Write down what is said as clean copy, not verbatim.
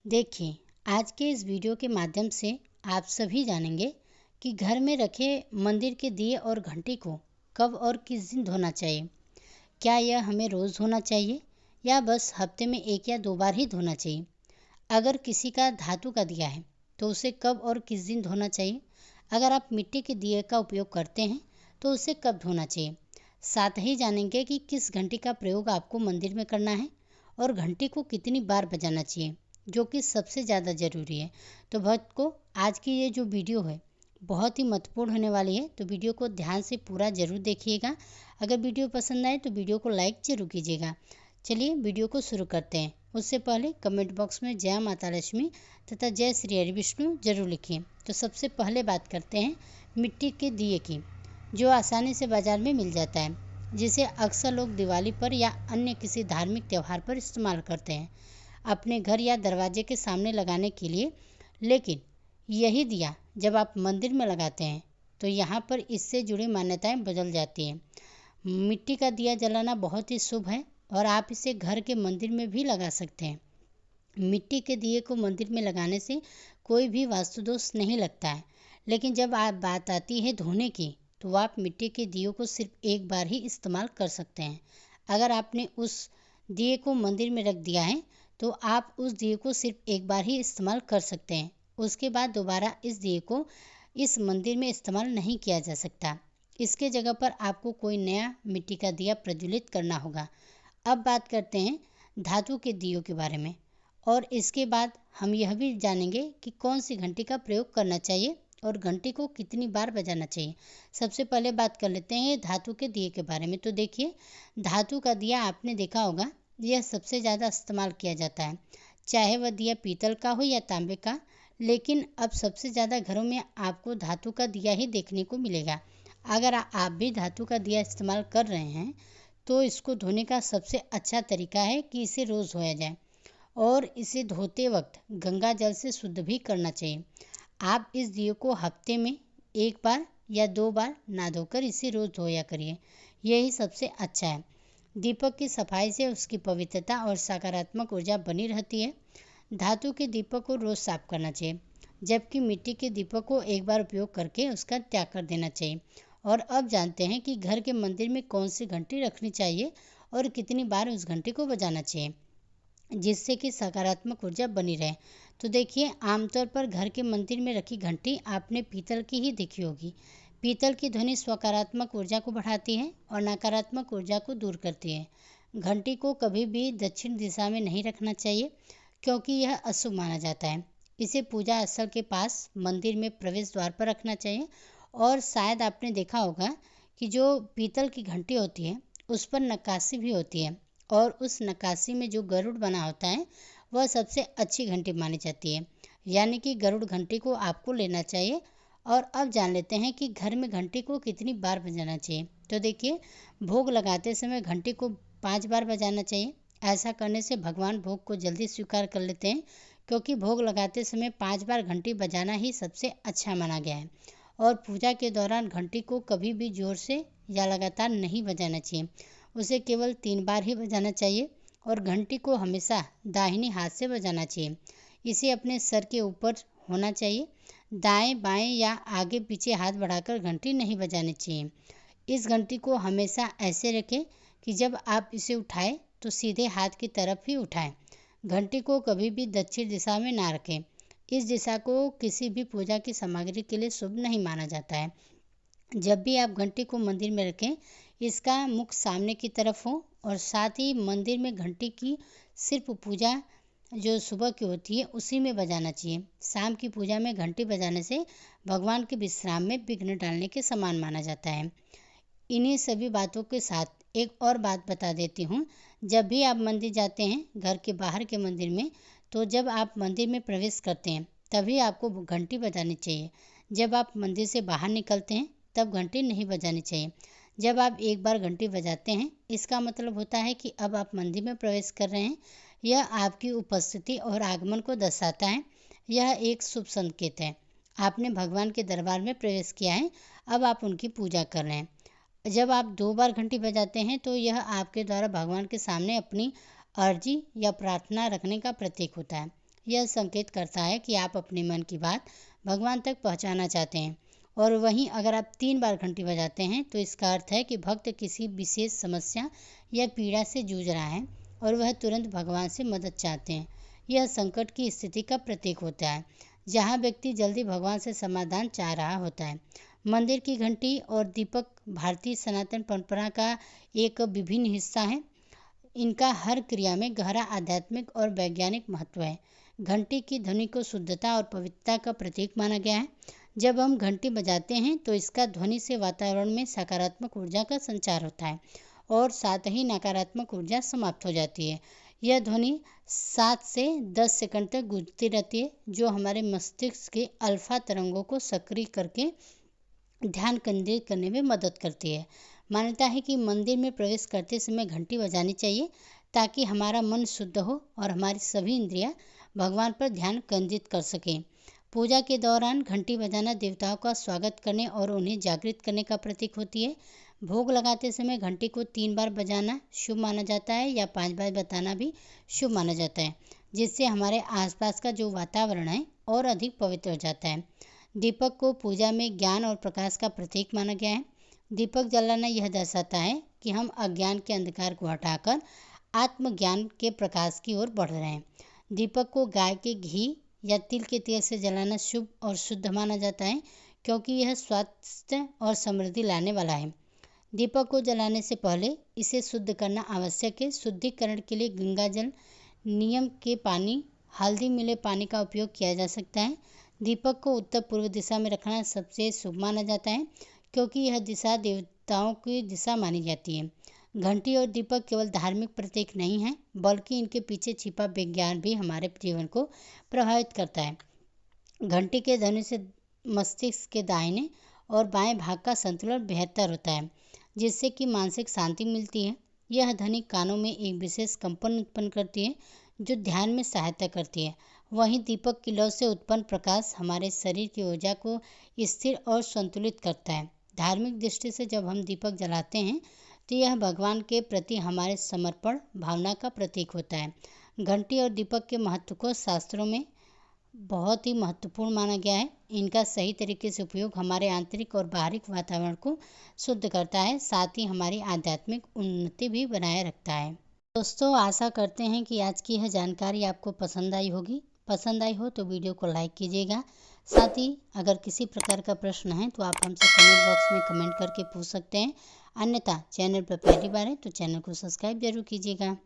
देखिए, आज के इस वीडियो के माध्यम से आप सभी जानेंगे कि घर में रखे मंदिर के दिए और घंटी को कब और किस दिन धोना चाहिए। क्या यह हमें रोज़ धोना चाहिए या बस हफ्ते में 1 या 2 बार ही धोना चाहिए? अगर किसी का धातु का दिया है तो उसे कब और किस दिन धोना चाहिए? अगर आप मिट्टी के दिए का उपयोग करते हैं तो उसे कब धोना चाहिए? साथ ही जानेंगे कि किस घंटी का प्रयोग आपको मंदिर में करना है और घंटी को कितनी बार बजाना चाहिए, जो कि सबसे ज़्यादा ज़रूरी है। तो भक्त को आज की ये जो वीडियो है बहुत ही महत्वपूर्ण होने वाली है, तो वीडियो को ध्यान से पूरा ज़रूर देखिएगा। अगर वीडियो पसंद आए तो वीडियो को लाइक ज़रूर कीजिएगा। चलिए वीडियो को शुरू करते हैं। उससे पहले कमेंट बॉक्स में जय माता लक्ष्मी तथा जय श्री हरि विष्णु जरूर लिखिए। तो सबसे पहले बात करते हैं मिट्टी के दिए की, जो आसानी से बाज़ार में मिल जाता है, जिसे अक्सर लोग दिवाली पर या अन्य किसी धार्मिक त्यौहार पर इस्तेमाल करते हैं अपने घर या दरवाजे के सामने लगाने के लिए। लेकिन यही दिया जब आप मंदिर में लगाते हैं तो यहाँ पर इससे जुड़ी मान्यताएं बदल जाती हैं। मिट्टी का दिया जलाना बहुत ही शुभ है और आप इसे घर के मंदिर में भी लगा सकते हैं। मिट्टी के दिए को मंदिर में लगाने से कोई भी वास्तु दोष नहीं लगता है। लेकिन जब आप बात आती है धोने की, तो आप मिट्टी के दियों को सिर्फ एक बार ही इस्तेमाल कर सकते हैं। अगर आपने उस दिए को मंदिर में रख दिया है तो आप उस दिए को सिर्फ एक बार ही इस्तेमाल कर सकते हैं। उसके बाद दोबारा इस दिए को इस मंदिर में इस्तेमाल नहीं किया जा सकता। इसके जगह पर आपको कोई नया मिट्टी का दिया प्रज्वलित करना होगा। अब बात करते हैं धातु के दियों के बारे में, और इसके बाद हम यह भी जानेंगे कि कौन सी घंटी का प्रयोग करना चाहिए और घंटी को कितनी बार बजाना चाहिए। सबसे पहले बात कर लेते हैं धातु के दिए के बारे में। तो देखिए, धातु का दिया आपने देखा होगा, यह सबसे ज़्यादा इस्तेमाल किया जाता है, चाहे वह दिया पीतल का हो या तांबे का। लेकिन अब सबसे ज़्यादा घरों में आपको धातु का दिया ही देखने को मिलेगा। अगर आप भी धातु का दिया इस्तेमाल कर रहे हैं तो इसको धोने का सबसे अच्छा तरीका है कि इसे रोज़ धोया जाए और इसे धोते वक्त गंगा जल से शुद्ध भी करना चाहिए। आप इस दिए को हफ्ते में 1 बार या 2 बार ना धोकर इसे रोज़ धोया करिए, यही सबसे अच्छा है। दीपक की सफाई से उसकी पवित्रता और सकारात्मक ऊर्जा बनी रहती है। धातु के दीपक को रोज़ साफ करना चाहिए, जबकि मिट्टी के दीपक को एक बार उपयोग करके उसका त्याग कर देना चाहिए। और अब जानते हैं कि घर के मंदिर में कौन सी घंटी रखनी चाहिए और कितनी बार उस घंटी को बजाना चाहिए, जिससे कि सकारात्मक ऊर्जा बनी रहे। तो देखिए, आमतौर पर घर के मंदिर में रखी घंटी आपने पीतल की ही देखी होगी। पीतल की ध्वनि सकारात्मक ऊर्जा को बढ़ाती है और नकारात्मक ऊर्जा को दूर करती है। घंटी को कभी भी दक्षिण दिशा में नहीं रखना चाहिए, क्योंकि यह अशुभ माना जाता है। इसे पूजा स्थल के पास मंदिर में प्रवेश द्वार पर रखना चाहिए। और शायद आपने देखा होगा कि जो पीतल की घंटी होती है उस पर नक्काशी भी होती है, और उस नक्काशी में जो गरुड़ बना होता है वह सबसे अच्छी घंटी मानी जाती है। यानी कि गरुड़ घंटी को आपको लेना चाहिए। और अब जान लेते हैं कि घर में घंटी को कितनी बार बजाना चाहिए। तो देखिए, भोग लगाते समय घंटी को 5 बार बजाना चाहिए। ऐसा करने से भगवान भोग को जल्दी स्वीकार कर लेते हैं, क्योंकि भोग लगाते समय 5 बार घंटी बजाना ही सबसे अच्छा माना गया है। और पूजा के दौरान घंटी को कभी भी ज़ोर से या लगातार नहीं बजाना चाहिए, उसे केवल 3 बार ही बजाना चाहिए। और घंटी को हमेशा दाहिने हाथ से बजाना चाहिए। इसे अपने सर के ऊपर होना चाहिए। दाएं बाएं या आगे पीछे हाथ बढ़ाकर घंटी नहीं बजानी चाहिए। इस घंटी को हमेशा ऐसे रखें कि जब आप इसे उठाएं तो सीधे हाथ की तरफ ही उठाएं। घंटी को कभी भी दक्षिण दिशा में ना रखें। इस दिशा को किसी भी पूजा की सामग्री के लिए शुभ नहीं माना जाता है। जब भी आप घंटी को मंदिर में रखें, इसका मुख सामने की तरफ हो, और साथ ही मंदिर में घंटी की सिर्फ पूजा जो सुबह की होती है उसी में बजाना चाहिए। शाम की पूजा में घंटी बजाने से भगवान के विश्राम में विघ्न डालने के समान माना जाता है। इन्हीं सभी बातों के साथ एक और बात बता देती हूँ। जब भी आप मंदिर जाते हैं, घर के बाहर के मंदिर में, तो जब आप मंदिर में प्रवेश करते हैं तभी आपको घंटी बजानी चाहिए। जब आप मंदिर से बाहर निकलते हैं तब घंटी नहीं बजानी चाहिए। जब आप एक बार घंटी बजाते हैं, इसका मतलब होता है कि अब आप मंदिर में प्रवेश कर रहे हैं। यह आपकी उपस्थिति और आगमन को दर्शाता है। यह एक शुभ संकेत है। आपने भगवान के दरबार में प्रवेश किया है, अब आप उनकी पूजा कर रहे हैं। जब आप 2 बार घंटी बजाते हैं तो यह आपके द्वारा भगवान के सामने अपनी अर्जी या प्रार्थना रखने का प्रतीक होता है। यह संकेत करता है कि आप अपने मन की बात भगवान तक पहुंचाना चाहते हैं। और वहीं अगर आप 3 बार घंटी बजाते हैं तो इसका अर्थ है कि भक्त किसी विशेष समस्या या पीड़ा से जूझ रहा है और वह तुरंत भगवान से मदद चाहते हैं। यह संकट की स्थिति का प्रतीक होता है, जहाँ व्यक्ति जल्दी भगवान से समाधान चाह रहा होता है। मंदिर की घंटी और दीपक भारतीय सनातन परंपरा का एक विभिन्न हिस्सा है। इनका हर क्रिया में गहरा आध्यात्मिक और वैज्ञानिक महत्व है। घंटी की ध्वनि को शुद्धता और पवित्रता का प्रतीक माना गया है। जब हम घंटी बजाते हैं तो इसका ध्वनि से वातावरण में सकारात्मक ऊर्जा का संचार होता है और साथ ही नकारात्मक ऊर्जा समाप्त हो जाती है। यह ध्वनि 7 से 10 सेकंड तक गूंजती रहती है, जो हमारे मस्तिष्क के अल्फा तरंगों को सक्रिय करके ध्यान केंद्रित करने में मदद करती है। मान्यता है कि मंदिर में प्रवेश करते समय घंटी बजानी चाहिए ताकि हमारा मन शुद्ध हो और हमारी सभी इंद्रियां भगवान पर ध्यान केंद्रित कर सकें। पूजा के दौरान घंटी बजाना देवताओं का स्वागत करने और उन्हें जागृत करने का प्रतीक होती है। भोग लगाते समय घंटी को 3 बार बजाना शुभ माना जाता है या 5 बार बताना भी शुभ माना जाता है, जिससे हमारे आसपास का जो वातावरण है और अधिक पवित्र हो जाता है। दीपक को पूजा में ज्ञान और प्रकाश का प्रतीक माना गया है। दीपक जलाना यह दर्शाता है कि हम अज्ञान के अंधकार को हटाकर आत्मज्ञान के प्रकाश की ओर बढ़ रहे हैं। दीपक को गाय के घी या तिल के तेल से जलाना शुभ और शुद्ध माना जाता है, क्योंकि यह स्वास्थ्य और समृद्धि लाने वाला है। दीपक को जलाने से पहले इसे शुद्ध करना आवश्यक है। शुद्धिकरण के लिए गंगा जल, नीम के पानी, हल्दी मिले पानी का उपयोग किया जा सकता है। दीपक को उत्तर पूर्व दिशा में रखना सबसे शुभ माना जाता है, क्योंकि यह दिशा देवताओं की दिशा मानी जाती है। घंटी और दीपक केवल धार्मिक प्रतीक नहीं है, बल्कि इनके पीछे छिपा विज्ञान भी हमारे जीवन को प्रभावित करता है। घंटी के ध्वनि से मस्तिष्क के दाहिने और बाएं भाग का संतुलन बेहतर होता है, जिससे कि मानसिक शांति मिलती है। यह ध्वनि कानों में एक विशेष कंपन उत्पन्न करती है, जो ध्यान में सहायता करती है। वहीं दीपक की लौ से उत्पन्न प्रकाश हमारे शरीर की ऊर्जा को स्थिर और संतुलित करता है। धार्मिक दृष्टि से जब हम दीपक जलाते हैं तो यह भगवान के प्रति हमारे समर्पण भावना का प्रतीक होता है। घंटी और दीपक के महत्व को शास्त्रों में बहुत ही महत्वपूर्ण माना गया है। इनका सही तरीके से उपयोग हमारे आंतरिक और बाहरी वातावरण को शुद्ध करता है, साथ ही हमारी आध्यात्मिक उन्नति भी बनाए रखता है। दोस्तों, आशा करते हैं कि आज की यह जानकारी आपको पसंद आई होगी। पसंद आई हो तो वीडियो को लाइक कीजिएगा। साथ ही अगर किसी प्रकार का प्रश्न है तो आप हमसे कमेंट बॉक्स में कमेंट करके पूछ सकते हैं। अन्यथा चैनल पर पहली बार है तो चैनल को सब्सक्राइब जरूर कीजिएगा।